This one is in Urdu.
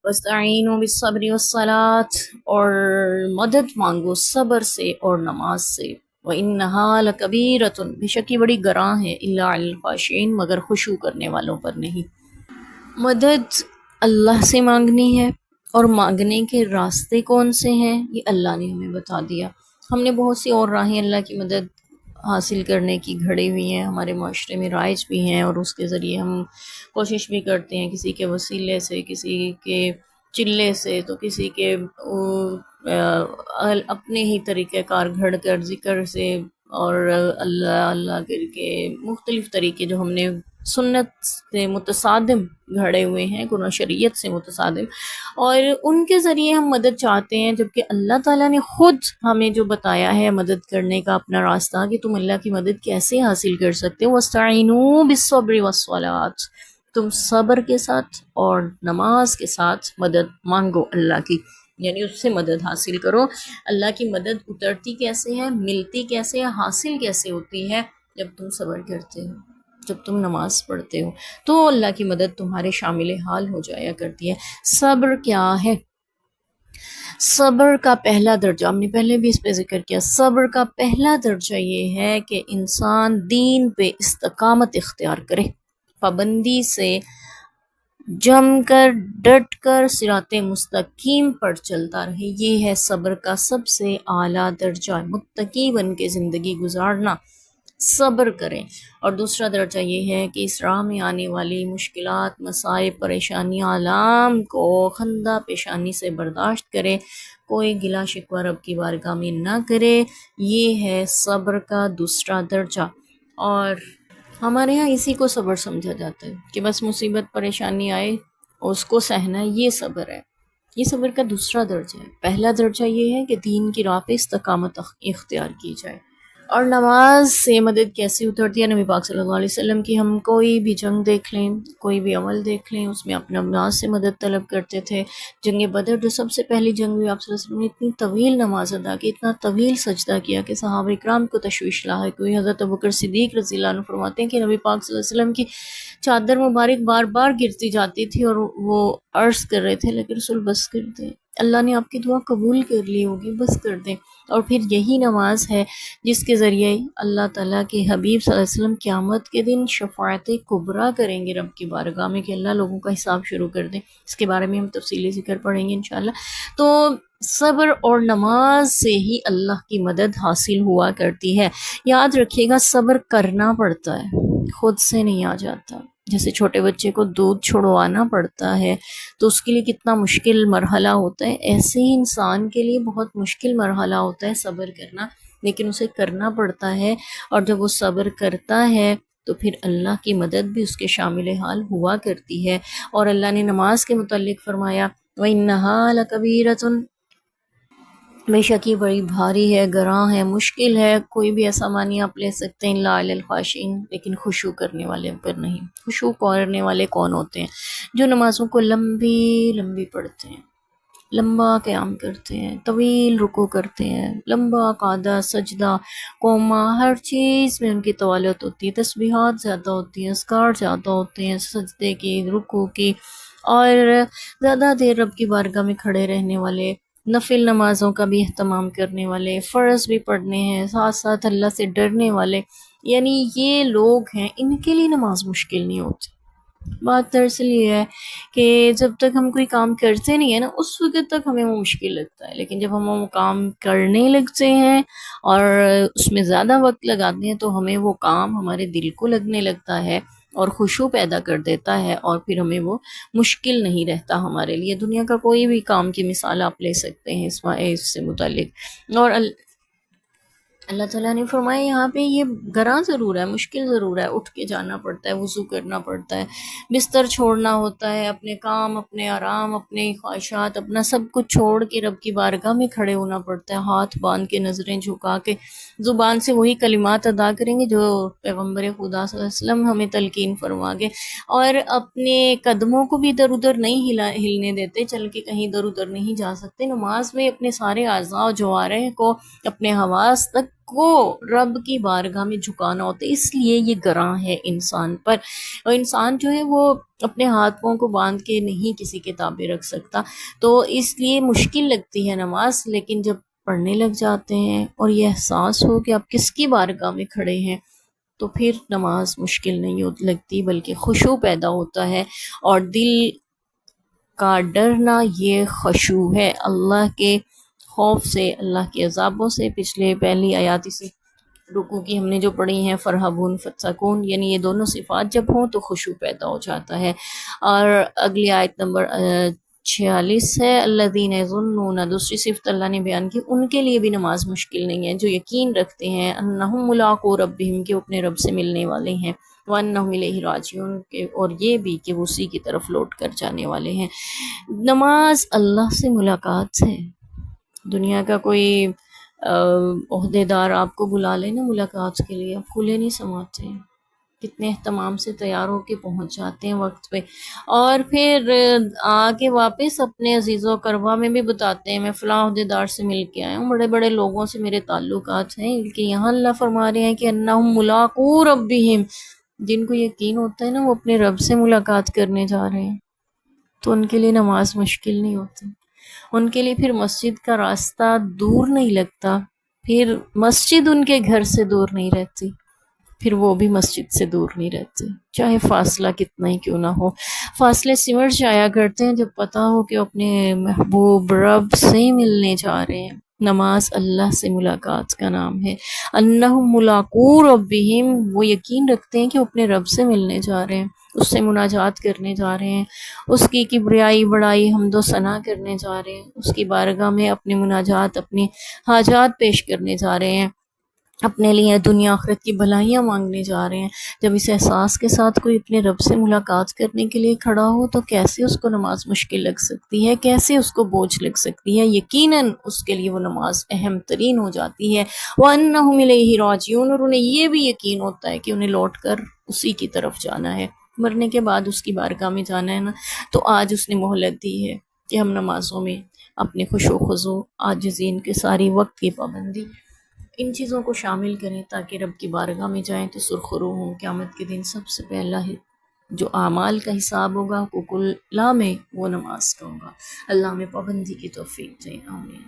وَاسْتَعِينُوا بِالصَّبْرِ وَالصَّلَاةِ، اور مدد مانگو صبر سے اور نماز سے. وَإِنَّهَا لَكَبِيرَةٌ، بے شک یہ بڑی گراں ہے، إِلَّا عَلَى الْخَاشِعِينَ، مگر خشوع کرنے والوں پر نہیں. مدد اللہ سے مانگنی ہے، اور مانگنے کے راستے کون سے ہیں یہ اللہ نے ہمیں بتا دیا. ہم نے بہت سی اور راہیں اللہ کی مدد حاصل کرنے کی گھڑی ہوئی ہیں، ہمارے معاشرے میں رائج بھی ہیں، اور اس کے ذریعے ہم کوشش بھی کرتے ہیں، کسی کے وسیلے سے، کسی کے چلے سے، تو کسی کے اپنے ہی طریقہ کار گھڑ کر ذکر سے، اور اللہ اللہ کر کے مختلف طریقے جو ہم نے سنت سے متصادم گھڑے ہوئے ہیں، قرآن شریعت سے متصادم، اور ان کے ذریعے ہم مدد چاہتے ہیں، جبکہ اللہ تعالیٰ نے خود ہمیں جو بتایا ہے مدد کرنے کا اپنا راستہ، کہ تم اللہ کی مدد کیسے حاصل کر سکتے ہو. وَاسْتَعِينُوا بِالصَّبْرِ وَالصَّلَاةِ، تم صبر کے ساتھ اور نماز کے ساتھ مدد مانگو اللہ کی، یعنی اس سے مدد حاصل کرو. اللہ کی مدد اترتی کیسے ہے، ملتی کیسے ہے، حاصل کیسے ہوتی ہے؟ جب تم صبر کرتے ہو، جب تم نماز پڑھتے ہو، تو اللہ کی مدد تمہارے شامل حال ہو جایا کرتی ہے. صبر کیا ہے؟ صبر کا پہلا درجہ، ہم نے پہلے بھی اس پہ ذکر کیا، صبر کا پہلا درجہ یہ ہے کہ انسان دین پہ استقامت اختیار کرے، پابندی سے جم کر ڈٹ کر صراط مستقیم پر چلتا رہے. یہ ہے صبر کا سب سے اعلیٰ درجہ، متقی بن کے زندگی گزارنا، صبر کریں. اور دوسرا درجہ یہ ہے کہ اس راہ میں آنے والی مشکلات، مصائب، پریشانیاں، آلام کو خندہ پیشانی سے برداشت کرے، کوئی گلہ شکوہ رب کی بارگاہ میں نہ کرے. یہ ہے صبر کا دوسرا درجہ. اور ہمارے ہاں اسی کو صبر سمجھا جاتا ہے کہ بس مصیبت پریشانی آئے اس کو سہنا، یہ صبر ہے. یہ صبر کا دوسرا درجہ ہے. پہلا درجہ یہ ہے کہ دین کی راہ پہ استقامت اختیار کی جائے. اور نماز سے مدد کیسے اترتی ہے؟ نبی پاک صلی اللہ علیہ وسلم کی ہم کوئی بھی جنگ دیکھ لیں، کوئی بھی عمل دیکھ لیں، اس میں اپنے نماز سے مدد طلب کرتے تھے. جنگ بدر جو سب سے پہلی جنگ ہوئی، آپ صلی اللہ علیہ وسلم نے اتنی طویل نماز ادا کی، اتنا طویل سجدہ کیا کہ صحابہ اکرام کو تشویش لاحق ہوئی. حضرت ابوبکر صدیق رضی اللہ عنہ فرماتے ہیں کہ نبی پاک صلی اللہ علیہ وسلم کی چادر مبارک بار بار گرتی جاتی تھی، اور وہ عرض کر رہے تھے لیکن رسول بس کر دیں، اللہ نے آپ کی دعا قبول کر لی ہوگی، بس کر دیں. اور پھر یہی نماز ہے جس کے ذریعے اللہ تعالیٰ کے حبیب صلی اللہ علیہ وسلم قیامت کے دن شفاعت کبریٰ کریں گے رب کی بارگاہ میں، کہ اللہ لوگوں کا حساب شروع کر دیں. اس کے بارے میں ہم تفصیلی ذکر پڑھیں گے انشاءاللہ. تو صبر اور نماز سے ہی اللہ کی مدد حاصل ہوا کرتی ہے. یاد رکھیے گا، صبر کرنا پڑتا ہے، خود سے نہیں آ جاتا. جیسے چھوٹے بچے کو دودھ چھڑوانا پڑتا ہے تو اس کے لیے کتنا مشکل مرحلہ ہوتا ہے، ایسے ہی انسان کے لیے بہت مشکل مرحلہ ہوتا ہے صبر کرنا، لیکن اسے کرنا پڑتا ہے. اور جب وہ صبر کرتا ہے تو پھر اللہ کی مدد بھی اس کے شامل حال ہوا کرتی ہے. اور اللہ نے نماز کے متعلق فرمایا وَإِنَّهَا لَكَبِيرَةٌ، بے شک یہ بڑی بھاری ہے، گراں ہے، مشکل ہے. کوئی بھی ایسا معنی آپ لے سکتے ہیں، لا علی الخاشعین، لیکن خشوع کرنے والے پر نہیں. خشوع کرنے والے کون ہوتے ہیں؟ جو نمازوں کو لمبی لمبی پڑھتے ہیں، لمبا قیام کرتے ہیں، طویل رکوع کرتے ہیں، لمبا قعدہ، سجدہ، قومہ، ہر چیز میں ان کی طوالت ہوتی ہے، تسبیحات زیادہ ہوتی ہیں، اذکار زیادہ ہوتے ہیں، سجدے کی، رکوع کی، اور زیادہ دیر رب کی بارگاہ میں کھڑے رہنے والے، نفل نمازوں کا بھی اہتمام کرنے والے، فرض بھی پڑھنے ہیں، ساتھ ساتھ اللہ سے ڈرنے والے، یعنی یہ لوگ ہیں، ان کے لیے نماز مشکل نہیں ہوتی. بات دراصل یہ ہے کہ جب تک ہم کوئی کام کرتے نہیں ہیں نا، اس وقت تک ہمیں وہ مشکل لگتا ہے، لیکن جب ہم وہ کام کرنے لگتے ہیں اور اس میں زیادہ وقت لگاتے ہیں تو ہمیں وہ کام ہمارے دل کو لگنے لگتا ہے اور خشوع پیدا کر دیتا ہے، اور پھر ہمیں وہ مشکل نہیں رہتا ہمارے لیے. دنیا کا کوئی بھی کام کی مثال آپ لے سکتے ہیں اس سے متعلق. اور اللہ تعالیٰ نے فرمایا یہاں پہ یہ گراں ضرور ہے، مشکل ضرور ہے، اٹھ کے جانا پڑتا ہے، وضو کرنا پڑتا ہے، بستر چھوڑنا ہوتا ہے، اپنے کام، اپنے آرام، اپنے خواہشات، اپنا سب کچھ چھوڑ کے رب کی بارگاہ میں کھڑے ہونا پڑتا ہے، ہاتھ باندھ کے، نظریں جھکا کے، زبان سے وہی کلمات ادا کریں گے جو پیغمبر خدا صلی اللہ علیہ وسلم ہمیں تلقین فرما گے. اور اپنے قدموں کو بھی ادھر ادھر نہیں ہلنے دیتے، چل کے کہیں ادھر ادھر نہیں جا سکتے. نماز میں اپنے سارے اعضاء و جوارح کو، اپنے حواس تک کو رب کی بارگاہ میں جھکانا ہوتا ہے، اس لیے یہ گراں ہے انسان پر، اور انسان جو ہے وہ اپنے ہاتھوں کو باندھ کے نہیں کسی کے تابع رکھ سکتا، تو اس لیے مشکل لگتی ہے نماز، لیکن جب پڑھنے لگ جاتے ہیں اور یہ احساس ہو کہ آپ کس کی بارگاہ میں کھڑے ہیں تو پھر نماز مشکل نہیں لگتی، بلکہ خشوع پیدا ہوتا ہے، اور دل کا ڈرنا یہ خشوع ہے، اللہ کے خوف سے، اللہ کے عذابوں سے۔ پہلی آیات سے رکوع کی ہم نے جو پڑھی ہیں، فرحبون فتقون، یعنی یہ دونوں صفات جب ہوں تو خشوع پیدا ہو جاتا ہے۔ اور اگلی آیت نمبر 46 ہے، الذین یظنون، دوسری صفت اللہ نے بیان کی، ان کے لیے بھی نماز مشکل نہیں ہے جو یقین رکھتے ہیں انہم ملاقو ربہم، کہ اپنے رب سے ملنے والے ہیں، وانہم الیہ راجعون، اور یہ بھی کہ وہ اسی کی طرف لوٹ کر جانے والے ہیں۔ نماز اللہ سے ملاقات ہے۔ دنیا کا کوئی عہدے دار آپ کو بلا لے نا ملاقات کے لیے، آپ کھلے نہیں سماتے، کتنے اہتمام سے تیار ہو کے پہنچ جاتے ہیں وقت پہ، اور پھر آ کے واپس اپنے عزیز و اقربا میں بھی بتاتے ہیں میں فلاں عہدے دار سے مل کے آیا ہوں، بڑے بڑے لوگوں سے میرے تعلقات ہیں، کہ یہاں اللہ فرما رہے ہیں کہ انہم ملاقو ربہم، جن کو یقین ہوتا ہے نا وہ اپنے رب سے ملاقات کرنے جا رہے ہیں، تو ان کے لیے نماز مشکل نہیں ہوتی، ان کے لیے پھر مسجد کا راستہ دور نہیں لگتا، پھر مسجد ان کے گھر سے دور نہیں رہتی، پھر وہ بھی مسجد سے دور نہیں رہتے، چاہے فاصلہ کتنا ہی کیوں نہ ہو۔ فاصلے سمٹ جایا کرتے ہیں جب پتہ ہو کہ اپنے محبوب رب سے ملنے جا رہے ہیں۔ نماز اللہ سے ملاقات کا نام ہے، انہم ملاقو ربہم، وہ یقین رکھتے ہیں کہ وہ اپنے رب سے ملنے جا رہے ہیں، اس سے مناجات کرنے جا رہے ہیں، اس کی کبریائی بڑائی حمد و ثنا کرنے جا رہے ہیں، اس کی بارگاہ میں اپنی مناجات، اپنی حاجات پیش کرنے جا رہے ہیں، اپنے لیے دنیا آخرت کی بھلائیاں مانگنے جا رہے ہیں۔ جب اس احساس کے ساتھ کوئی اپنے رب سے ملاقات کرنے کے لیے کھڑا ہو تو کیسے اس کو نماز مشکل لگ سکتی ہے، کیسے اس کو بوجھ لگ سکتی ہے، یقیناً اس کے لیے وہ نماز اہم ترین ہو جاتی ہے۔ وَأَنَّهُمْ إِلَيْهِ رَاجِعُونَ، اور انہیں یہ بھی یقین ہوتا ہے کہ انہیں لوٹ کر اسی کی طرف جانا ہے، مرنے کے بعد اس کی بارگاہ میں جانا ہے نا، تو آج اس نے مہلت دی ہے کہ ہم نمازوں میں اپنے خشوع و خضوع، عاجزی، کے ساری وقت کی پابندی، ان چیزوں کو شامل کریں تاکہ رب کی بارگاہ میں جائیں تو سرخرو ہوں۔ قیامت کے دن سب سے پہلا ہے جو اعمال کا حساب ہوگا حقوق اللہ میں، وہ نماز کا ہوگا۔ اللہ میں پابندی کی توفیق دے، آمین۔